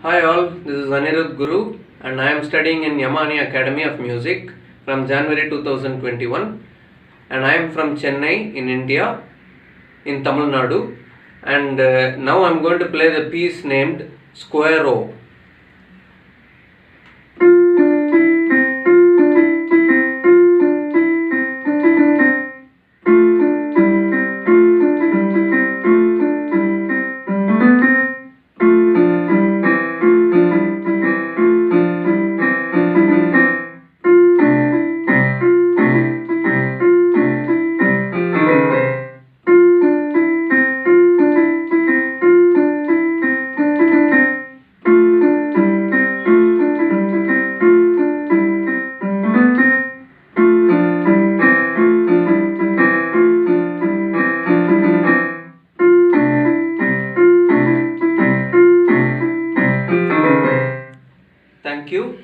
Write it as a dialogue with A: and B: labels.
A: Hi all, this is Anirudh Guru and I am studying in Yamani Academy of Music from January 2021 and I am from Chennai in India in Tamil Nadu and now I am going to play the piece named Square O. Thank you.